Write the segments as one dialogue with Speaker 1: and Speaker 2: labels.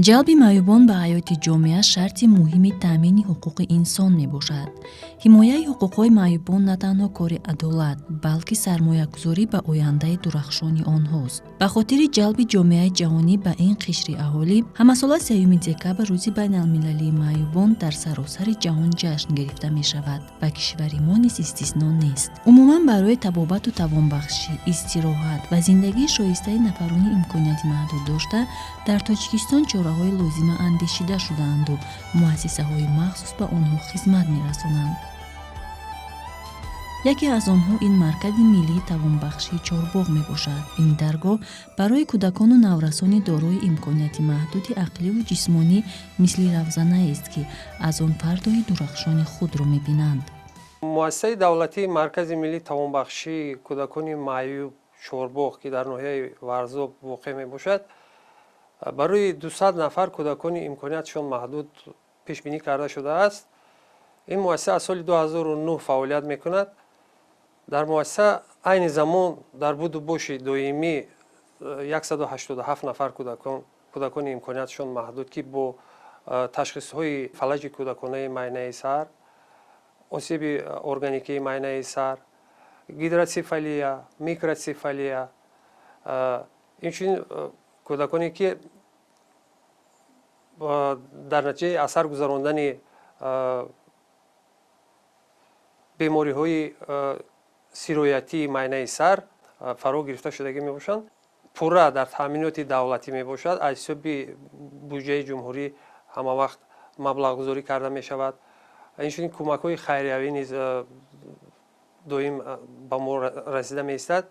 Speaker 1: ҷалби маъюбон ба ҳаёти ҷомеа шарти муҳими таъмини ҳуқуқи инсон мебошад. ҳимояи ҳуқуқҳои маъюбон на танҳо кори адолат, балки сармоягузорӣ ба ояндаи дурахшони онҳост. ба хотири ҷалби ҷомеаи ҷаҳонӣ ба ин қишри аҳолӣ, ҳамасола 3 декабр рӯзи байналмилалии маъюбон дар саросари ҷаҳон ҷашн гирифта мешавад. ба кишвари мо низ истисно нест. умуман барои табобату тавонбахшӣ, истироҳат ва зиндагии шоистаи нафарони имконияти маҳдуд дошта дар Тоҷикистон чораҳои лозима андешида шудаанду муассисаҳои махсус ба онҳо хизмат мерасонанд. яке аз онҳо ин маркази миллии тавонбахшии Чорбоғ мебошад. ин даргоҳ барои кӯдакону наврасони дорои имконияти маҳдуди ақливу ҷисмонӣ мисли равзанаест, ки аз он фардои дурахшони худро мебинанд.
Speaker 2: муассисаи давлатии маркази миллии тавонбахшии кӯдакони маъюб Чорбоғ, ки дар ноҳияи Варзоб воқеъ мебошад, барои 200 нафар кӯдакони имкониятшон маҳдуд пешбинӣ карда шудааст. ин муассиса аз соли 2009 фаъолият мекунад. дар муассиса айни замон дар буду боши доимӣ 187 нафар кӯдакони имкониятшон маҳдуд, ки бо ташхисҳои фалаҷи кӯдаконаи майнаи сар, осиби органикии майнаи сар, гидроцефалия, микроцефалия, инчунин кӯдаконе ки дар натиҷаи асар гузарондани бемориҳои сироятии майнаи сар фаро гирифта шудагӣ мебошанд. пурра дар таъминоти давлатӣ мебошад. аз ҳисоби буҷаи ҷумҳурӣ ҳамавақт маблағгузорӣ карда мешавад. инчунин кӯмакҳои хайриявӣ низ доим ба мо расида меистад.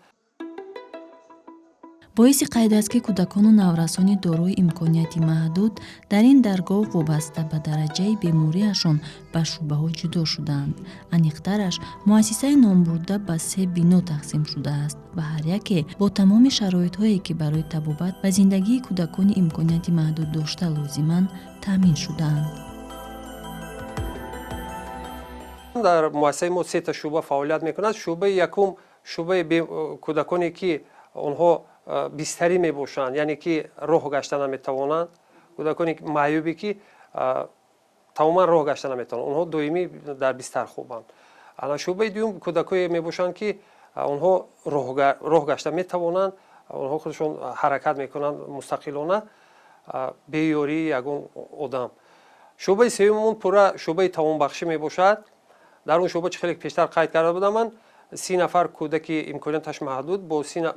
Speaker 1: боиси қайд аст, ки кӯдакону наврасони дорои имконияти маҳдуд дар ин даргоҳ вобаста ба дараҷаи бемориашон ба шуъбаҳо ҷудо шудаанд. аниқтараш, муассисаи номбурда ба 3 бино тақсим шудааст ва ҳар яке бо тамоми шароитҳое, ки барои табобат ва зиндагии кӯдакони имконияти маҳдуд дошта лозиманд, таъмин шудаанд.
Speaker 2: дар муассисаи мо 3 шуъба фаъолият мекунад. шуъбаи якум шуъбаи кӯдаконе ки онҳо бистарӣ мебошанд, яъне ки роҳ гашта наметавонанд, кӯдакони маъюбе ки тамоман роҳ гашта наметавонанд, онҳо доимӣ дар бистар хобанд. шуъбаи дуюм кӯдакое мебошанд, ки онҳо роҳ гашта метавонанд, онҳо худашон ҳаракат мекунанд мустақилона бе ёрии ягон одам. шуъбаи сеюммон пурра шуъбаи тавонбахшӣ мебошад. дар он шуъба чӣ хеле пештар қайд карда будам ман, 30 нафар кӯдаки имконияташ маҳдуд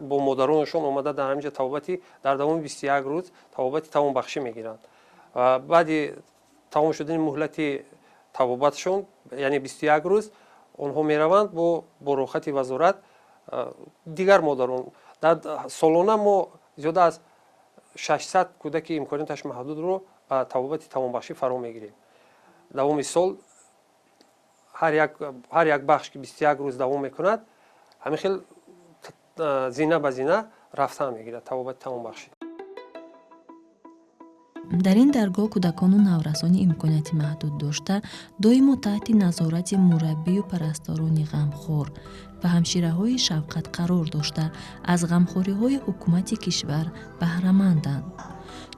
Speaker 2: бо модаронашон омада дар ҳаминҷа табобати дар давоми 21 рӯз табобати тавонбахшӣ мегиранд. баъди тамом шудани муҳлати табобатшон, яъне 21 рӯз, онҳо мераванд бо рохати вазорат дигар модарон. дар солона мо зиёда аз 600 кӯдаки имконияташ маҳдудро ба табобати тавонбахшӣ фаро мегирем. давоми сол ҳар як бахш ки 21 рӯз давом мекунад, ҳамин хел зина ба зина рафтан мегирад табобати тавонбахшӣ.
Speaker 1: дар ин даргоҳ кӯдакону наврасони имконияти маҳдуд дошта доимо таҳти назорати мураббию парасторони ғамхор ва ҳамшираҳои шафқат қарор дошта аз ғамхориҳои ҳукумати кишвар баҳраманданд.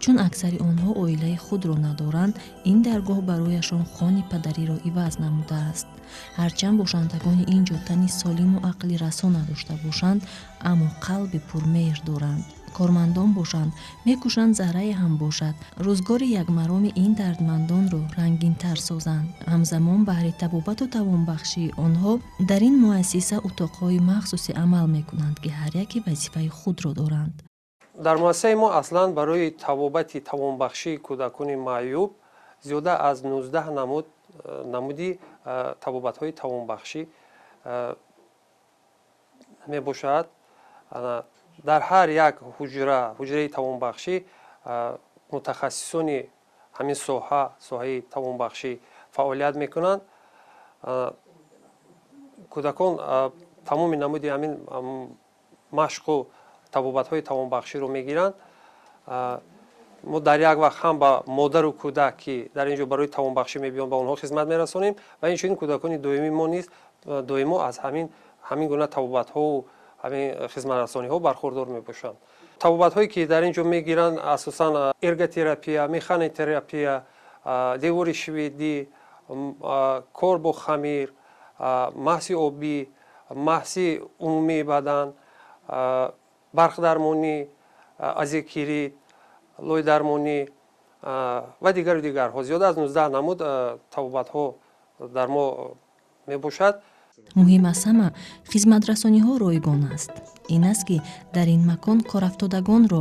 Speaker 1: чун аксари онҳо оилаи худро надоранд, ин даргоҳ барояшон хони падариро иваз намудааст. ҳарчанд бошандагони ин ҷо тани солиму ақли расо надошта бошанд, аммо қалби пурмеҳр доранд. кормандон бошанд, мекӯшанд заррае ҳам бошад, рӯзгори якмароми ин дардмандонро рангинтар созанд. ҳамзамон баҳри табобату тавонбахшии онҳо дар ин муассиса утоқҳои махсусе амал мекунанд, ки ҳар яке вазифаи худро доранд.
Speaker 2: дар муассисаи мо аслан барои табобати тавонбахшии кӯдакони маъюб зиёда аз 19 намуди табобатҳои тавонбахшӣ мебошад. дар ҳар як ҳуҷраи тавонбахшӣ мутахассисони ҳамин соҳаи тавонбахшӣ фаъолият мекунанд. кӯдакон тамоми намуди ҳамин машқу табобатҳои тавонбахширо мегиранд. мо дар як вақт ҳам ба модару кӯдак, ки дар ин ҷо барои тавонбахшӣ мебиёнд, ба онҳо хизмат мерасонем ва инчунин кӯдакони доимӣ мо низ доимо аз ҳамин гуна табобатҳо ҳамин хизматрасониҳо бархурдор мебошанд. табобатҳое ки дар ин ҷо мегиранд асосан эрготерапия, механотерапия, девори шведӣ, кор бо хамир, маҳси обӣ, маҳси умумии бадан, барқдармонӣ, азекирит, лойдармонӣ ва дигару дигарҳо. Зиёда аз 19 намуд табобатҳо дар мо мебошад.
Speaker 1: муҳим аз ҳама хизматрасониҳо ройгон аст. ин аст ки дар ин макон корафтодагонро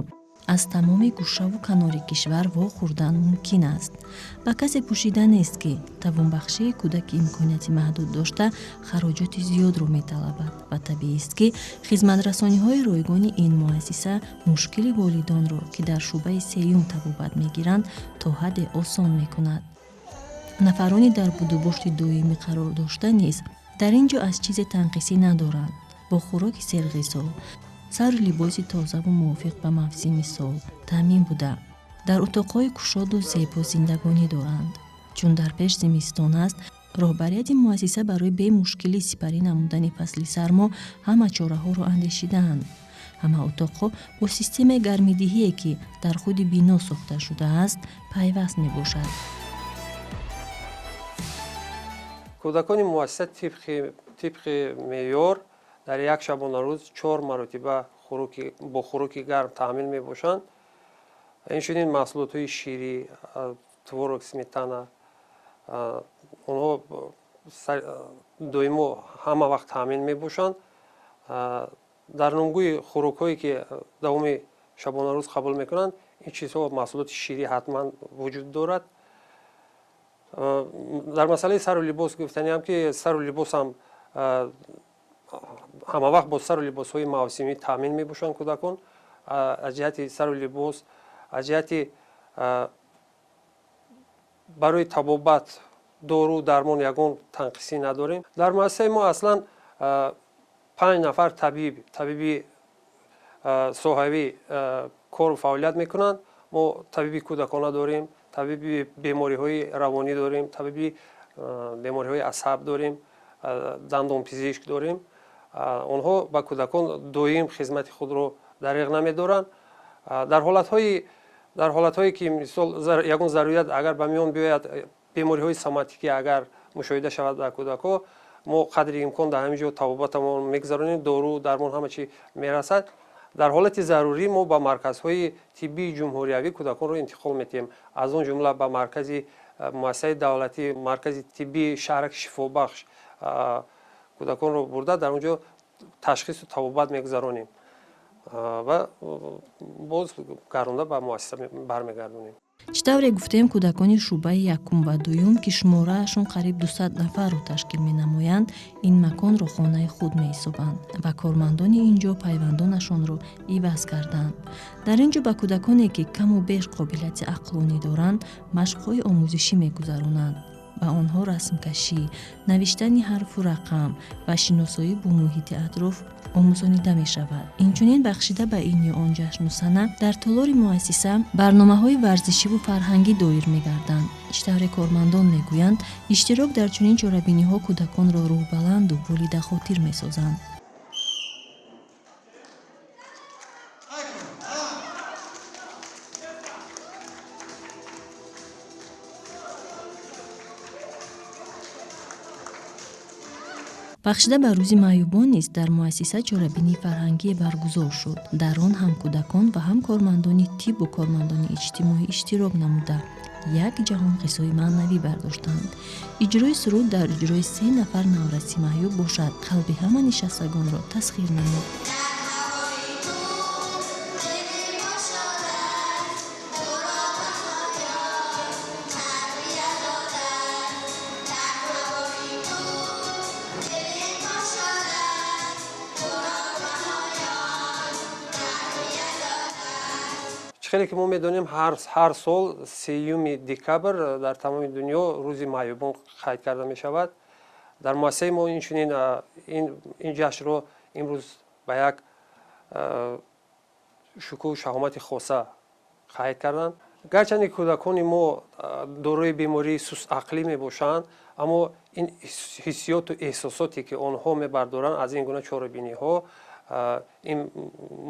Speaker 1: аз тамоми гӯшаву канори кишвар вохӯрдан мумкин аст. ба касе пӯшида нест ки тавонбахшии кӯдаки имконияти маҳдуд дошта хароҷоти зиёдро металабад ва табиист ки хизматрасониҳои ройгони ин муассиса мушкили волидонро ки дар шуъбаи сеюм табобат мегиранд то ҳадде осон мекунад. нафарони дар будубошти доимӣ қарор дошта низ дар ин ҷо аз чизе танқисӣ надоранд. бо хӯроки серғизо, сару либоси тозаву мувофиқ ба мавсими сол таъмин буда дар утоқҳои кушоду зебо зиндагонӣ доранд. чун дар пеш зимистон аст, роҳбарияти муассиса барои бемушкилӣ сипарӣ намудани фасли сармо ҳама чораҳоро андешидаанд. ҳама утоқҳо бо системаи гармидиҳие ки дар худи бино сохта шудааст пайваст мебошад.
Speaker 2: кӯдакони муассиса тибқи меъёр дар як шабонарӯз 4 маротиба бо хӯроки гарм таъмин мебошанд. инчунин маҳсулотҳои ширӣ, творог, сметана, онҳо доимо ҳама вақт таъмин мебошанд. дар номгӯи хӯрокҳое ки давоми шабонарӯз қабул мекунанд, ин чизҳо маҳсулоти ширӣ ҳатман вуҷуд дорад. дар масъалаи сару либос гуфтаниам ки сару либосам ҳамавақт бо сару либосҳои мавсимӣ таъмин мебошанд кӯдакон. аз ҷиҳати сару либос, аз ҷиҳати барои табобат дору дармон ягон танқисӣ надорем. дар муассисаи мо аслан 5 нафар табиби соҳавӣ кору фаъолият мекунанд. мо табиби кӯдакона дорем, табиби бемориҳои равонӣ дорем, табиби бемориҳои асаб дорем, дандонпизишк дорем. онҳо ба кӯдакон доим хизмати худро дариғ намедоранд. дар ҳолатҳое ки мисол ягон зарурият агар ба миён биёяд, бемориҳои соматикӣ агар мушоҳида шавад дар кӯдакҳо, мо қадри имкон дар ҳамин ҷо табобатамон мегузаронем, дору дармон ҳама чӣ мерасад. дар ҳолати зарурӣ мо ба марказҳои тиббии ҷумҳуриявӣ кӯдаконро интиқол метиҳем. аз он ҷумла ба маркази муассисаи давлатӣ, маркази тиббии шаҳраки шифобахш кӯдаконро бурда дар он ҷо ташхису табобат мегузаронем ва боз гаронда ба муассиса бармегардонем.
Speaker 1: чӣ тавре гуфтем кӯдакони шуъбаи якум ва дуюм ки шумораашон қариб 200 нафарро ташкил менамоянд, ин маконро хонаи худ меҳисобанд ва кормандони ин ҷо пайвандонашонро иваз карданд. дар ин ҷо ба кӯдаконе ки каму беш қобилияти ақлонӣ доранд машқҳои омӯзишӣ мегузаронанд. ба онҳо расмкашӣ, навиштани ҳарфу рақам ва шиносоӣ бо муҳити атроф омӯзонида мешавад. инчунин бахшида ба ин ё он ҷашну сана дар толори муассиса барномаҳои варзишиву фарҳангӣ доир мегарданд. чӣ тавре кормандон мегӯянд, иштирок дар чунин чорабиниҳо кӯдаконро рӯҳбаланду волидахотир месозанд. бахшида ба рӯзи маъюбон низ дар муассиса чорабинии фарҳангие баргузор шуд. дар он ҳам кӯдакон ва ҳам кормандони тиббу кормандони иҷтимоӣ иштирок намуда як ҷаҳон қиссаҳои маънавӣ бардоштанд. иҷрои суруд дар иҷрои 3 нафар навраси маъюб бошад қалби ҳама нишастагонро тасхир намуд.
Speaker 2: хеле ки мо медонем ҳар сол 3 декабр дар тамоми дунё рӯзи маъюбон қайд карда мешавад. дар муассисаи мо инчунин ин ҷашнро имрӯз ба як шукӯҳу шаҳомати хоса қайд карданд. гарчанде кӯдакони мо дорои бемории сусъақлӣ мебошанд, аммо ин ҳиссиёту эҳсосоте ки онҳо мебардоранд аз ин гуна чорабиниҳо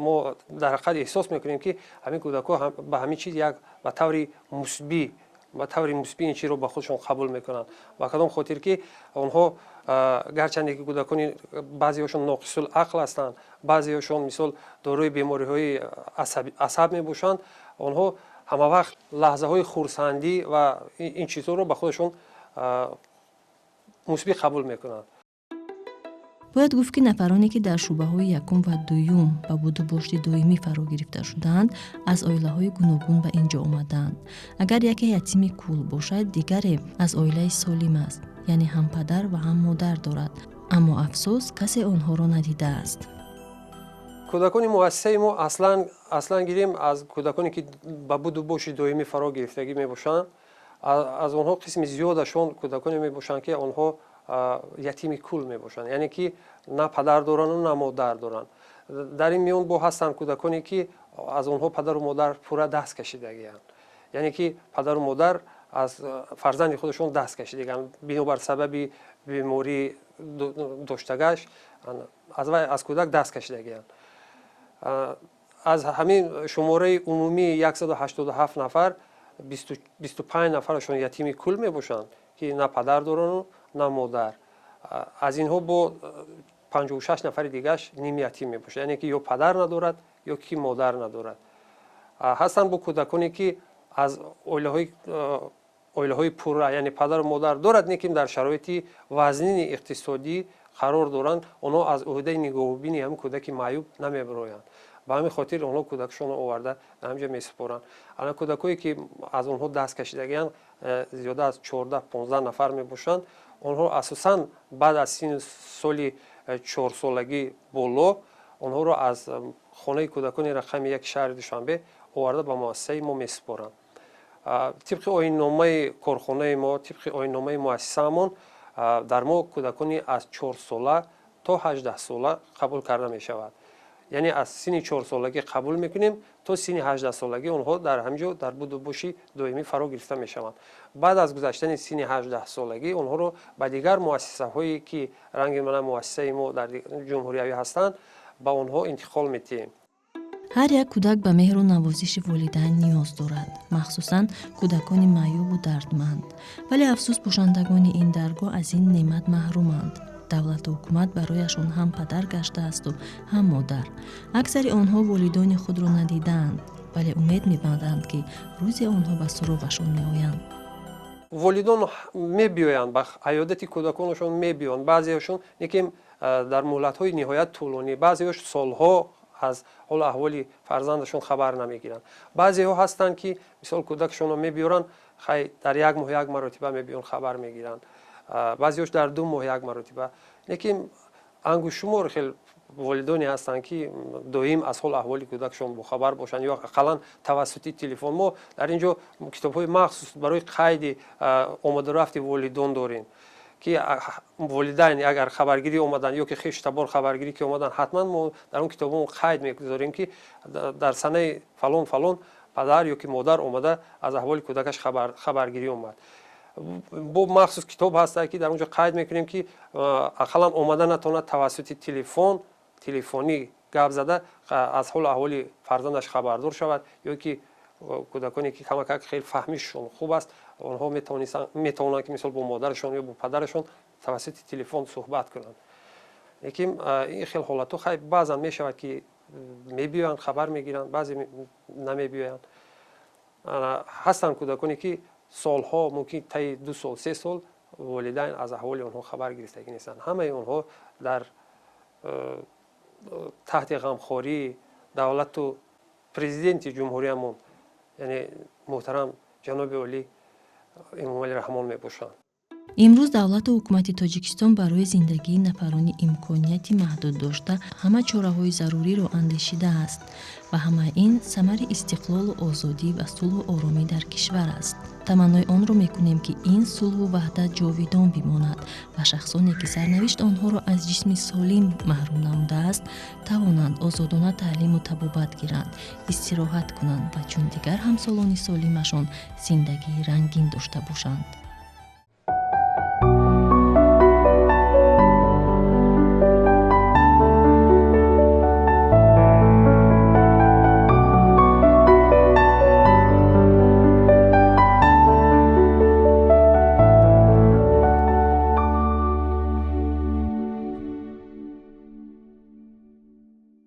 Speaker 2: мо дар ҳақиқат эҳсос мекунем ки ҳамин кӯдакҳо ба ҳамин чиз як ба таври мусбӣ ин чизро ба худшон қабул мекунанд. ба кадом хотир ки онҳо гарчанде ки кӯдакони баъзеҳошон ноқисулақл ҳастанд, баъзеҳошон мисол дорои бемориҳои асаб мебошанд, онҳо ҳамавақт лаҳзаҳои хурсандӣ ва ин чизҳоро ба худашон мусбӣ қабул мекунанд.
Speaker 1: бояд гуфт ки нафароне ки дар шӯъбаҳои якум ва дуюм ба будубошти доимӣ фаро гирифта шуданд, аз оилаҳои гуногун ба ин ҷо омаданд. Агар яке ятими кул бошад, дигаре аз оилаи солим аст, яъне ҳам падар ва ҳам модар дорад, аммо афсӯс касе онҳоро надидааст.
Speaker 2: кӯдакони муассисаи мо аслан гирем аз кӯдаконе ки ба будубоши доимӣ фаро гирифтагӣ мебошанд, аз онҳо қисми зиёдашон кӯдаконе мебошанд ки онҳо ятими кул мебошанд, яъне ки на падар доранд на модар доранд. дар ин миён бо ҳастанд кӯдаконе ки аз онҳо падару модар пурра даст кашидагиянд, яъне ки падару модар аз фарзанди худашон даст кашидагиянд бинобар сабаби беморӣ доштагаш аз кӯдак даст кашидагиянд. аз ҳамин шумораи умумии 187 нафар 25 нафарашон ятими кул мебошанд ки на падар доранд на модар. аз инҳо бо 56 нафари дигааш ним ятим мебошад, яъне ки ё падар надорад ё ки модар надорад. ҳастанд бо кӯдаконе ки аз оилаҳои пурра, яъне падару модар дорад, лекин дар шароити вазнини иқтисодӣ қарор доранд, онҳо аз ӯҳдаи нигоҳубини ҳамин кӯдаки маъюб намебароянд. ба ҳамин хотир онҳо кӯдакашонро оварда дар ҳамин ҷо месупоранд. алан кӯдакое ки аз онҳо даст кашидагиянд зиёда аз 14-15 нафар мебошанд. онҳо асосан баъд аз синни соли 4-солагӣ боло онҳоро аз хонаи кӯдакони рақами 1 шаҳри Душанбе оварда ба муассисаи мо месупоранд. тибқи оинномаи корхонаи мо, тибқи оинномаи муассисаамон, дар мо кӯдакони аз 4 сола то 18 сола қабул карда мешавад. яъне аз синни 4-солагӣ қабул мекунем то синни 18 солагӣ онҳо дар ҳамҷо дар будубоши доимӣ фаро гирифта мешаванд. баъд аз гузаштани синни 18 солагӣ онҳоро ба дигар муассисаҳое ки ранги мана муассисаи мо дар ҷумҳуриявӣ ҳастанд ба онҳо интиқол метиҳем.
Speaker 1: ҳар як кӯдак ба меҳру навозиши волидайн ниёз дорад, махсусан кӯдакони маъюбу дардманд. вале афсӯс бошандагони ин даргоҳ аз ин неъмат маҳруманд. давлату ҳукумат барояшон ҳам падар гаштаасту ҳам модар. аксари онҳо волидони худро надидаанд, вале умед мебанданд ки рӯзе онҳо ба суроғашон меоянд.
Speaker 2: волидон мебиёянд, ба аёдати кӯдаконашон мебиёянд. баъзеашон лекин дар муҳлатҳои ниҳоят тӯлонӣ, баъзеаш солҳо аз ҳол аҳволи фарзандашон хабар намегиранд. баъзеҳо ҳастанд ки мисол кӯдакашонро мебиёранд, хай дар 1 моҳ 1 маротиба мебиён хабар мегиранд, баъзеош дар 2 моҳ 1 маротиба. лекин ангушумор хел волидоне ҳастанд ки доим аз ҳол аҳволи кӯдакашон бохабар бошанд ё ақаллан тавассути телефон. мо дар ин ҷо китобҳои махсус барои қайди омадарафти волидон дорем ки волидайн агар хабаргирӣ омаданд ё ки хештабор хабаргирӣ ки омаданд, ҳатман мо дар он китобҳо қайд мегузорем ки дар санаи фалон фалон падар ё ки модар омада аз аҳволи кӯдакаш хабаргирӣ омад. бо махсус китоб ҳаста ки дар он ҷо қайд мекунем ки ақаллан омада натавонад тавассути телефонӣ гап зада аз ҳол аҳволи фарзандаш хабардор шавад, ё ки кӯдаконе ки камакак хеле фаҳмишшон хуб аст, онҳо метавонанд ки мисол бо модарашон ё бо падарашон тавассути телефон суҳбат кунанд. лекин ин хел ҳолатҳо хай баъзан мешавад ки мебиёянд, хабар мегиранд, баъзе намебиёянд. ҳастанд кӯдаконе ки солҳо мумкин таи 2 сол 3 сол волидайн аз аҳволи онҳо хабар гирифтагӣ нестанд. ҳамаи онҳо дар таҳти ғамхории давлату президенти ҷумҳуриямон, яъне муҳтарам ҷаноби олӣ Эмомали Раҳмон мебошанд.
Speaker 1: имрӯз давлату ҳукумати Тоҷикистон барои зиндагии нафарони имконияти маҳдуд дошта ҳама чораҳои заруриро андешидааст ва ҳамаи ин самари истиқлолу озодӣ ва сулҳу оромӣ дар кишвар аст. таманнои онро мекунем ки ин сулҳу ваҳдат ҷовидон бимонад ва шахсоне ки сарнавишт онҳоро аз ҷисми солим маҳрум намудааст тавонанд озодона таълиму табобат гиранд, истироҳат кунанд ва чун дигар ҳамсолони солимашон зиндагии рангин дошта бошанд.